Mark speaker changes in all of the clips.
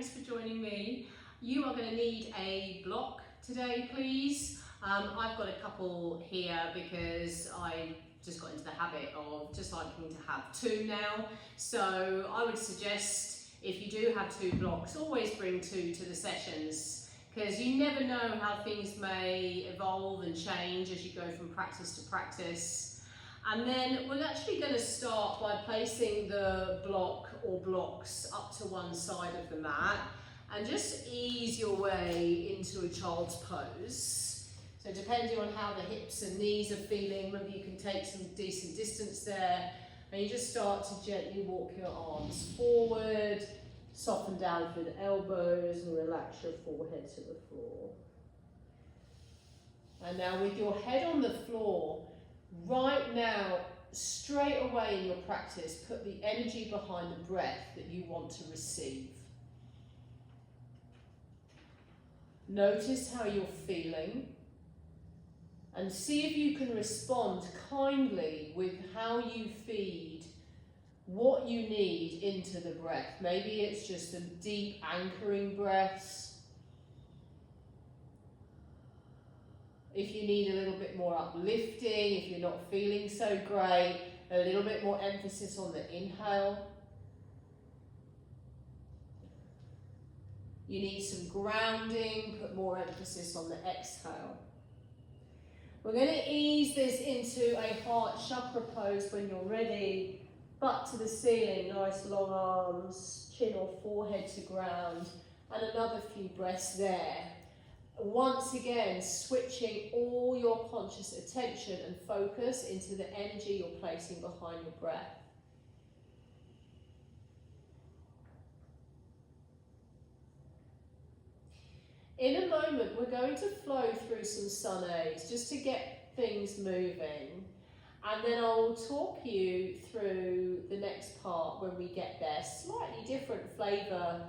Speaker 1: thanks for joining me. You are going to need a block today, please. I've got a couple here because I just got into the habit of just liking to have two now. So I would suggest if you do have two blocks, always bring two to the sessions, because you never know how things may evolve and change as you go from practice to practice. And then we're actually going to start by placing the block or blocks up to one side of the mat and just ease your way into a child's pose. So depending on how the hips and knees are feeling, maybe you can take some decent distance there, and you just start to gently walk your arms forward, soften down through the elbows and relax your forehead to the floor. And now with your head on the floor, right now, straight away in your practice, put the energy behind the breath that you want to receive. Notice how you're feeling and see if you can respond kindly with how you feed what you need into the breath. Maybe it's just a deep anchoring breaths. If you need a little bit more uplifting, if you're not feeling so great, a little bit more emphasis on the inhale. You need some grounding, put more emphasis on the exhale. We're going to ease this into a heart chakra pose when you're ready. Butt to the ceiling, nice long arms, chin or forehead to ground, and another few breaths there. Once again, switching all your conscious attention and focus into the energy you're placing behind your breath. In a moment, we're going to flow through some sun aids just to get things moving. And then I'll talk you through the next part when we get there. Slightly different flavour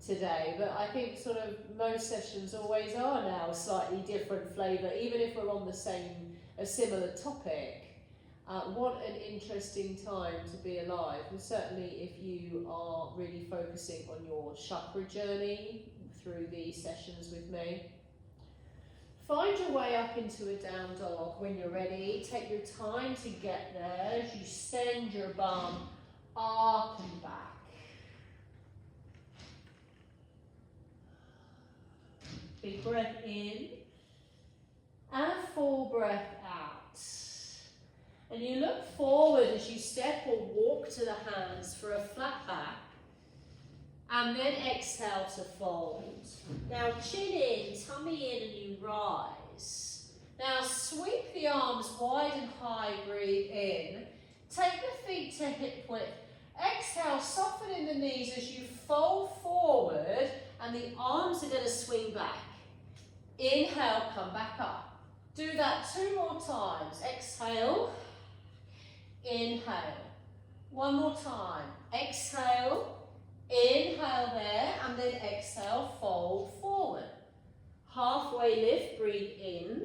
Speaker 1: today, but I think sort of most sessions always are now a slightly different flavour, even if we're on a similar topic. What an interesting time to be alive, and certainly if you are really focusing on your chakra journey through these sessions with me. Find your way up into a down dog when you're ready. Take your time to get there as you send your bum up and back. Big breath in and a full breath out. And you look forward as you step or walk to the hands for a flat back. And then exhale to fold. Now chin in, tummy in, and you rise. Now sweep the arms wide and high, breathe in. Take the feet to hip width. Exhale, soften in the knees as you fold forward, and the arms are going to swing back. Inhale, come back up. Do that 2 more times. Exhale, inhale. 1 more time. Exhale, inhale there, and then exhale, fold forward. Halfway lift, breathe in,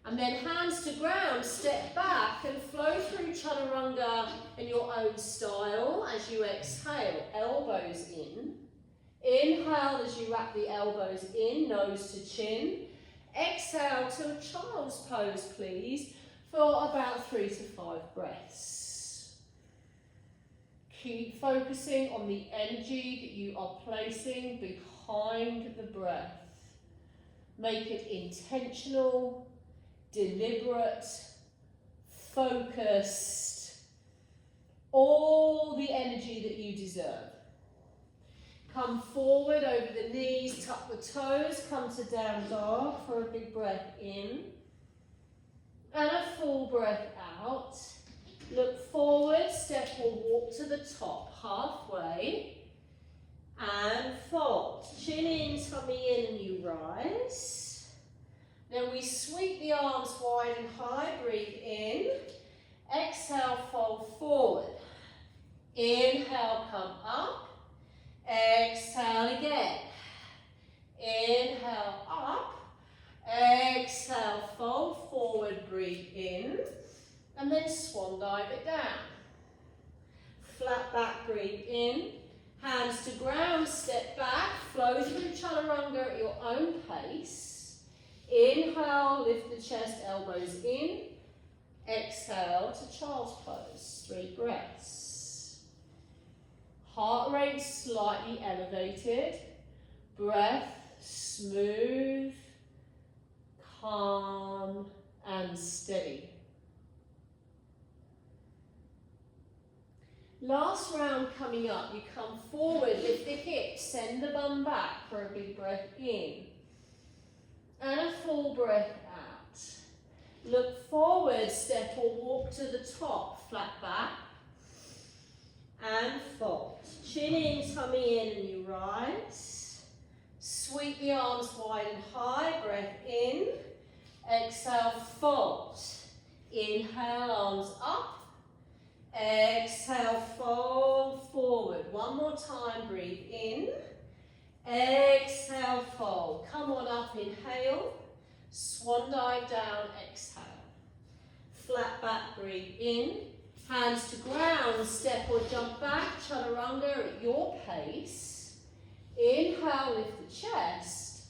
Speaker 1: and then hands to ground, step back and flow through chaturanga in your own style as you exhale. Elbows in. Inhale as you wrap the elbows in, nose to chin. Exhale to a child's pose, please, for about 3 to 5 breaths. Keep focusing on the energy that you are placing behind the breath. Make it intentional, deliberate, focused, all the energy that you deserve. Come forward over the knees, tuck the toes, come to down dog for a big breath in and a full breath out. Look forward, step or walk to the top, halfway, and fold. Chin in, tummy in, and you rise. Then we sweep the arms wide and high, breathe in. Exhale, fold forward. Inhale, come up. Exhale again. Inhale, up. Exhale, fold forward, breathe in. And then swan dive it down. Flat back, breathe in. Hands to ground, step back, flow through chaturanga at your own pace. Inhale, lift the chest, elbows in. Exhale to child's pose, 3 breaths. Heart rate slightly elevated. Breath smooth, calm and steady. Last round coming up, you come forward, lift the hips, send the bum back for a big breath in. And a full breath out. Look forward, step or walk to the top, flat back. And fold. Chin in, tummy in, and you rise. Sweep the arms wide and high, breath in. Exhale, fold. Inhale, arms up. Exhale, fold forward. One more time, breathe in. Exhale, fold. Come on up, inhale. Swan dive down, exhale. Flat back, breathe in. Hands to ground, step or jump back, chaturanga at your pace. Inhale, lift the chest.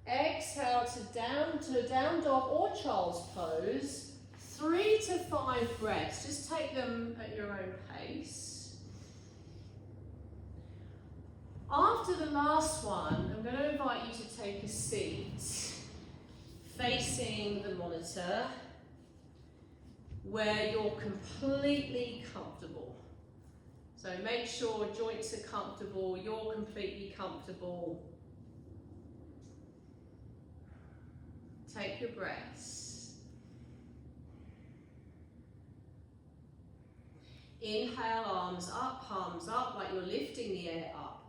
Speaker 1: Exhale to down dog or child's pose. 3 to 5 breaths, just take them at your own pace. After the last one, I'm going to invite you to take a seat facing the monitor where you're completely comfortable. So make sure joints are comfortable, you're completely comfortable. Take your breaths. Inhale, arms up, palms up, like you're lifting the air up.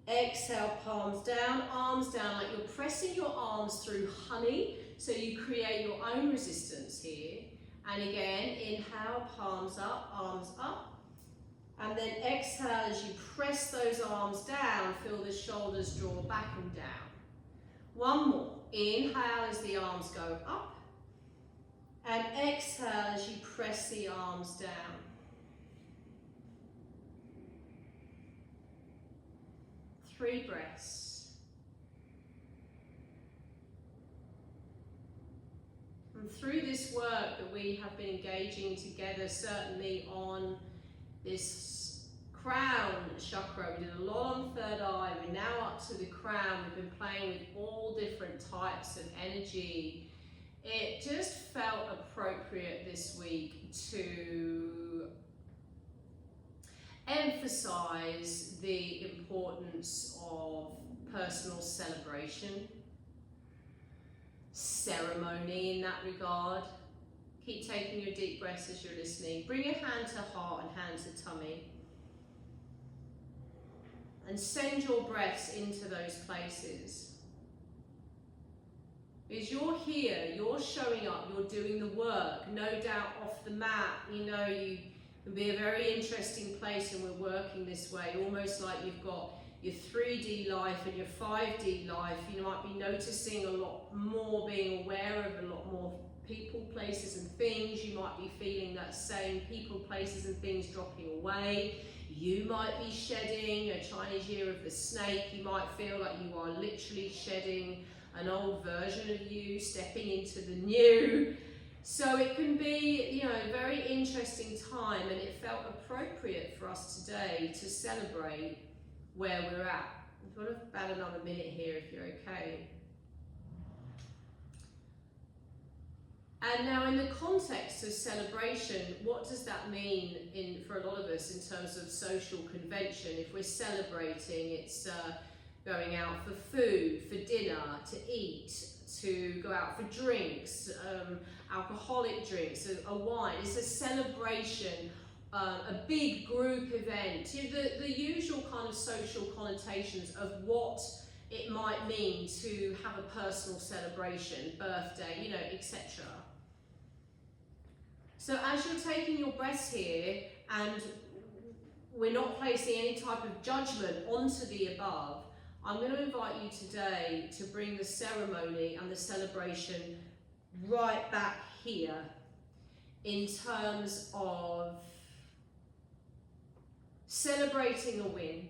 Speaker 1: Exhale, palms down, like you're pressing your arms through honey, so you create your own resistance here. And again, inhale, palms up. And then exhale, as you press those arms down, feel the shoulders draw back and down. One more. Inhale as the arms go up. And exhale as you press the arms down. 3 breaths. And through this work that we have been engaging together, certainly on this crown chakra, we did a lot on third eye, we're now up to the crown, we've been playing with all different types of energy. It just felt appropriate this week to emphasize the importance of personal celebration, ceremony in that regard. Keep taking your deep breaths as you're listening. Bring your hand to heart and hand to tummy. And send your breaths into those places. Because you're here, you're showing up, you're doing the work, no doubt off the mat. You know, you can be a very interesting place, and we're working this way, almost like you've got your 3D life and your 5D life. You might be noticing a lot more, being aware of a lot more people, places and things. You might be feeling that same people, places and things dropping away. You might be shedding a Chinese year of the snake. You might feel like you are literally shedding an old version of you, stepping into the new. So it can be, you know, a very interesting time, and it felt appropriate for us today to celebrate where we're at. We've got about another minute here if you're okay. And now in the context of celebration, what does that mean for a lot of us in terms of social convention? If we're celebrating, it's going out for food, for dinner, to eat, to go out for drinks, alcoholic drinks, a wine. It's a celebration, a big group event. You know, the usual kind of social connotations of what it might mean to have a personal celebration, birthday, you know, etc. So as you're taking your breaths here, and we're not placing any type of judgment onto the above, I'm going to invite you today to bring the ceremony and the celebration right back here in terms of Celebrating a win.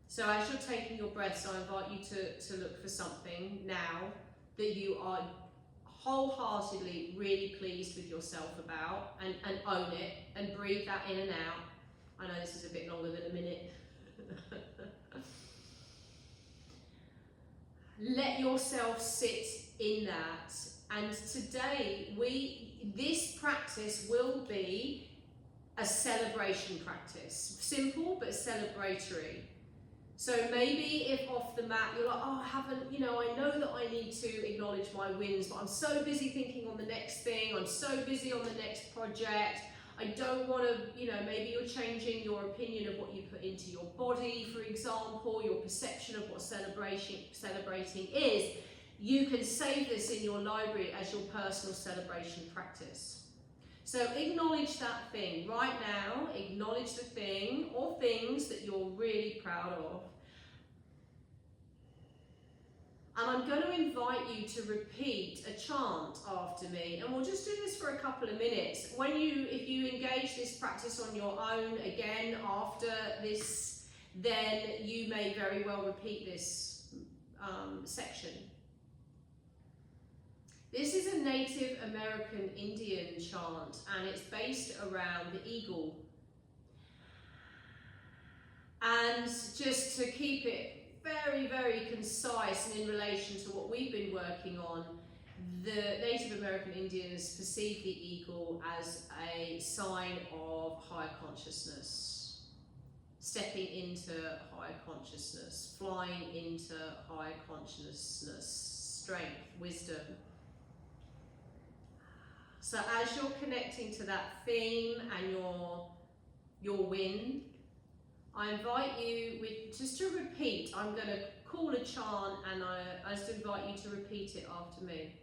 Speaker 1: So as you're taking your breaths, I invite you to look for something now that you are wholeheartedly really pleased with yourself about, and own it and breathe that in and out. I know this is a bit longer than a minute. Let yourself sit in that. And today, this practice will be a celebration practice. Simple, but celebratory. So maybe if off the mat, you're like, oh, I haven't, I know that I need to acknowledge my wins, but I'm so busy thinking on the next thing. I'm so busy on the next project. I don't want to, maybe you're changing your opinion of what you put into your body, for example, your perception of what celebrating is. You can save this in your library as your personal celebration practice. So acknowledge that thing right now. Acknowledge the thing or things that you're really proud of. And I'm going to invite you to repeat a chant after me, and we'll just do this for a couple of minutes. If you engage this practice on your own again after this, then you may very well repeat this section. This is a Native American Indian chant, and it's based around the eagle. And just to keep it very, very concise and in relation to what we've been working on, the Native American Indians perceive the eagle as a sign of higher consciousness, stepping into higher consciousness, flying into higher consciousness, strength, wisdom. So as you're connecting to that theme and your win, I invite you just to repeat. I'm going to call a chant, and I just invite you to repeat it after me.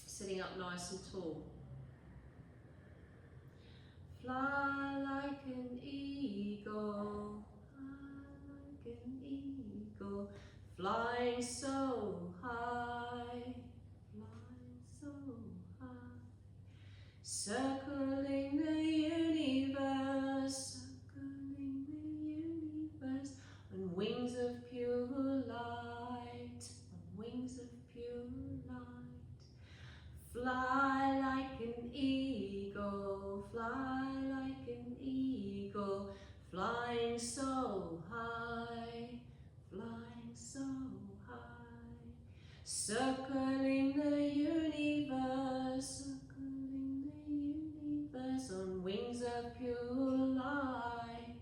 Speaker 1: Sitting up nice and tall. Fly like an eagle, fly like an eagle, flying so high, flying so high, circling the universe, on wings of pure light, on wings of pure light. Fly like an eagle, fly like an eagle, flying so high, flying so high. Circling the universe, on wings of pure light,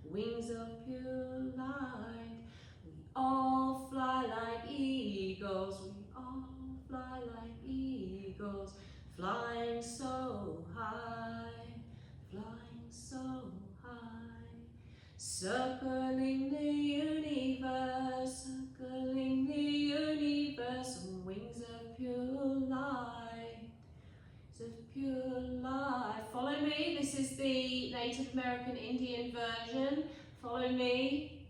Speaker 1: wings of pure light. We all fly like eagles, we all fly like eagles, flying so high, flying so high. Circling the universe, circling the universe, on wings of pure light, of pure light. Follow me. This is the Native American Indian version. Follow me.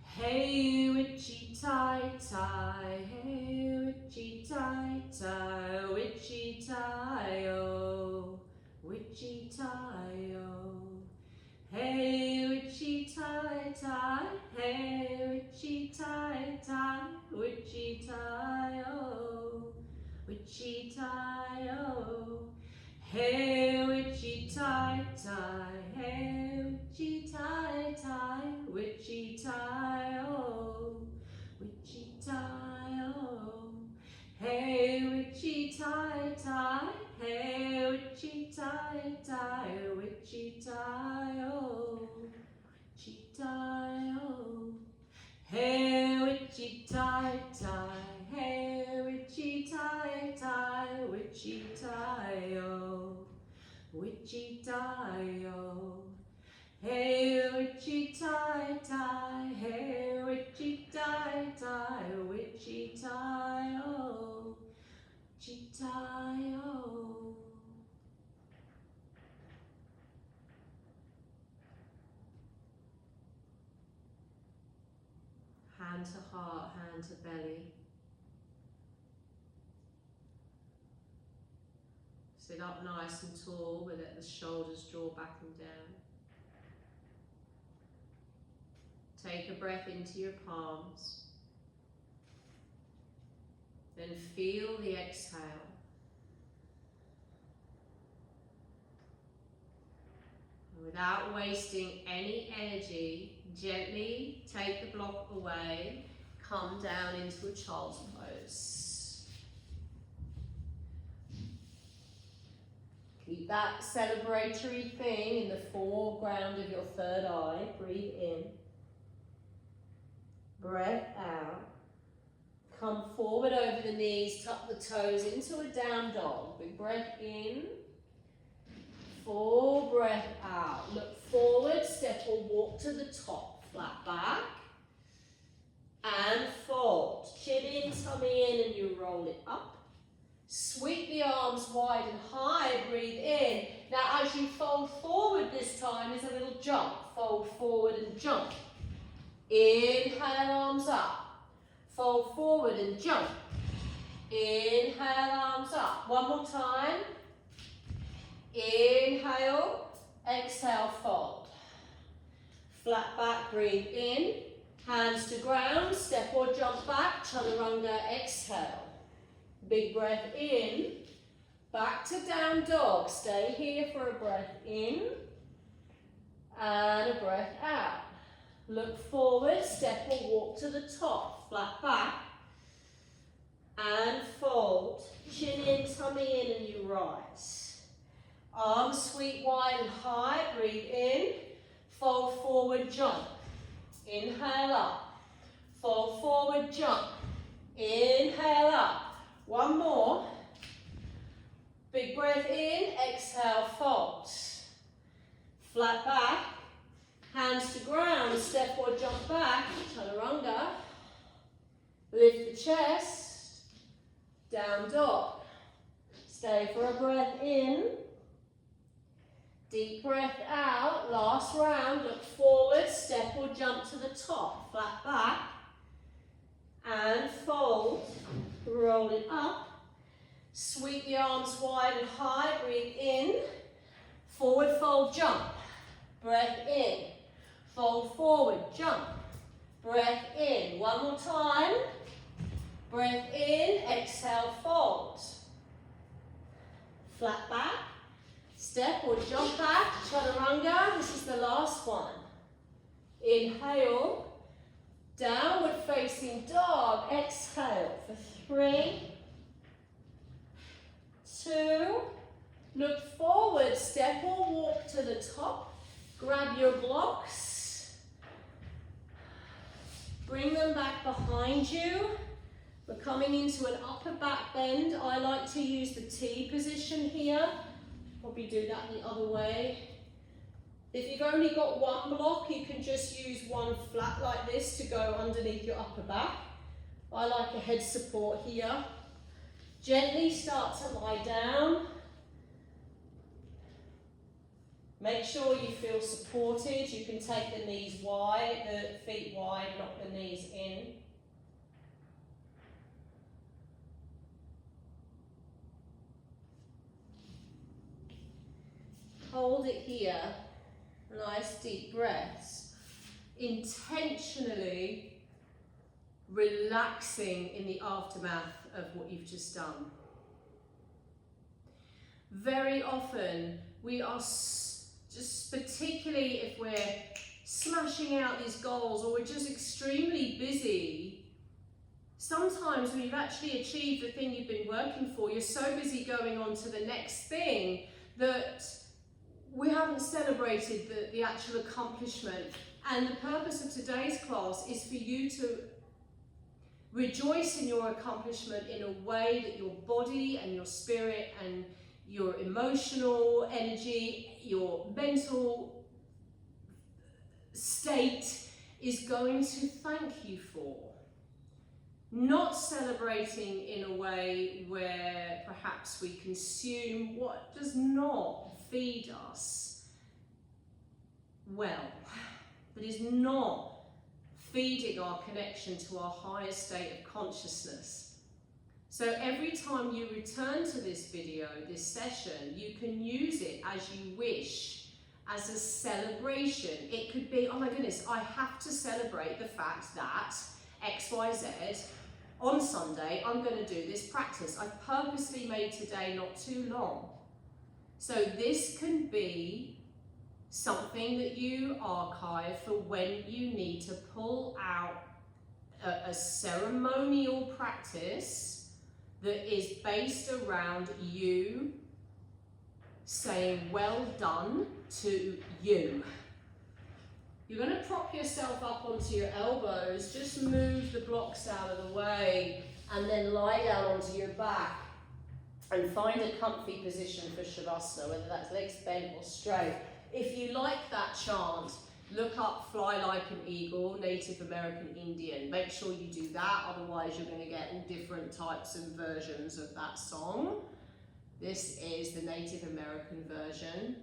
Speaker 1: Hey witchy tie tie, hey witchy tie tie, witchy tie oh, witchy tie oh. Hey witchy tie tie, hey witchy tie tie, witchy tie oh, witchy tie oh. Hey witchy tie tie, hey witchy tie tie, witchy tie oh, witchy tie oh. Hey witchy tie tie, hey witchy tie tie, witchy tie oh, witchy tie oh. Hey witchy tie tie, hey witchy tie tie, witchy tie oh, witchy tie oh. Hey witchy tie tie, hey witchy tie tie, witchy tie oh, witchy tie oh. Hand to heart, hand to belly. Sit up nice and tall, but let the shoulders draw back and down. Take a breath into your palms. Then feel the exhale. Without wasting any energy, gently take the block away. Come down into a child's pose. Keep that celebratory thing in the foreground of your third eye. Breathe in. Breath out. Come forward over the knees, tuck the toes into a down dog. Big breath in. Full breath out. Look forward, step or walk to the top. Flat back. And fold. Chin in, tummy in, and you roll it up. Sweep the arms wide and high. Breathe in. Now as you fold forward this time is a little jump. Fold forward and jump. Inhale, arms up. Fold forward and jump. Inhale, arms up. One more time. Inhale, exhale, fold. Flat back, breathe in. Hands to ground, step or jump back, chaturanga, exhale. Big breath in. Back to down dog. Stay here for a breath in. And a breath out. Look forward, step or walk to the top, flat back, and fold. Chin in, tummy in, and you rise. Arms sweep wide and high, breathe in, fold forward, jump. Inhale up, fold forward, jump. Inhale up. One more. Big breath in, exhale, fold. Flat back. Hands to ground, step or jump back, chaturanga. Lift the chest, down dog. Stay for a breath in. Deep breath out, last round, look forward, step or jump to the top, flat back. And fold, roll it up. Sweep the arms wide and high, breathe in. Forward fold, jump. Breath in. Fold forward, jump. Breath in. One more time. Breath in, exhale, fold. Flat back. Step or jump back, chaturanga. This is the last one. Inhale. Downward facing dog. Exhale for 3, 2. Look forward, step or walk to the top. Grab your blocks. Bring them back behind you. We're coming into an upper back bend. I like to use the T position here. Probably do that the other way. If you've only got one block, you can just use one flat like this to go underneath your upper back. I like a head support here. Gently start to lie down. Make sure you feel supported. You can take the knees wide, the feet wide, not the knees in. Hold it here. Nice deep breaths. Intentionally relaxing in the aftermath of what you've just done. Very often we are just, particularly if we're smashing out these goals or we're just extremely busy, sometimes when you've actually achieved the thing you've been working for, you're so busy going on to the next thing that we haven't celebrated the actual accomplishment. And the purpose of today's class is for you to rejoice in your accomplishment in a way that your body and your spirit and your emotional energy, your mental state is going to thank you for. Not celebrating in a way where perhaps we consume what does not feed us well, that is not feeding our connection to our higher state of consciousness. So every time you return to this video, this session, you can use it as you wish, as a celebration. It could be, oh my goodness, I have to celebrate the fact that XYZ, on Sunday, I'm going to do this practice. I've purposely made today not too long. So this can be something that you archive for when you need to pull out a ceremonial practice that is based around you saying well done to you. You're going to prop yourself up onto your elbows, just move the blocks out of the way, and then lie down onto your back and find a comfy position for Shavasana, whether that's legs bent or straight. If you like that chant, look up Fly Like an Eagle, Native American Indian. Make sure you do that, otherwise you're going to get all different types and versions of that song. This is the Native American version.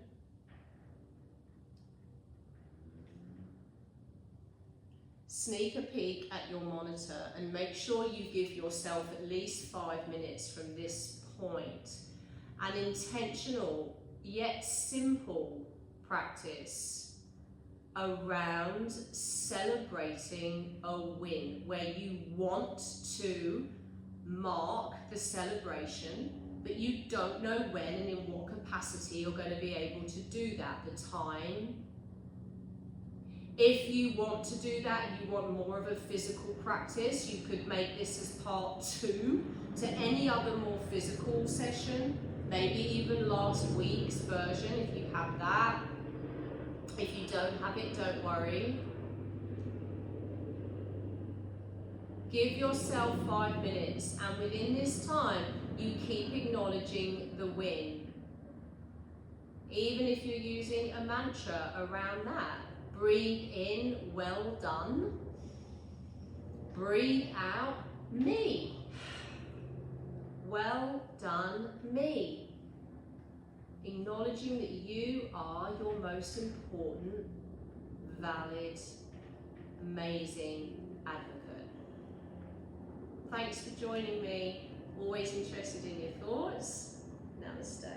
Speaker 1: Sneak a peek at your monitor and make sure you give yourself at least 5 minutes from this point. An intentional yet simple practice around celebrating a win, where you want to mark the celebration, but you don't know when and in what capacity you're going to be able to do that, the time. If you want to do that and you want more of a physical practice, you could make this as part 2 to any other more physical session, maybe even last week's version if you have that. If you don't have it, don't worry. Give yourself 5 minutes, and within this time, you keep acknowledging the win. Even if you're using a mantra around that. Breathe in, well done. Breathe out, me. Well done, me. Acknowledging that you are your most important, valid, amazing advocate. Thanks for joining me. Always interested in your thoughts. Namaste.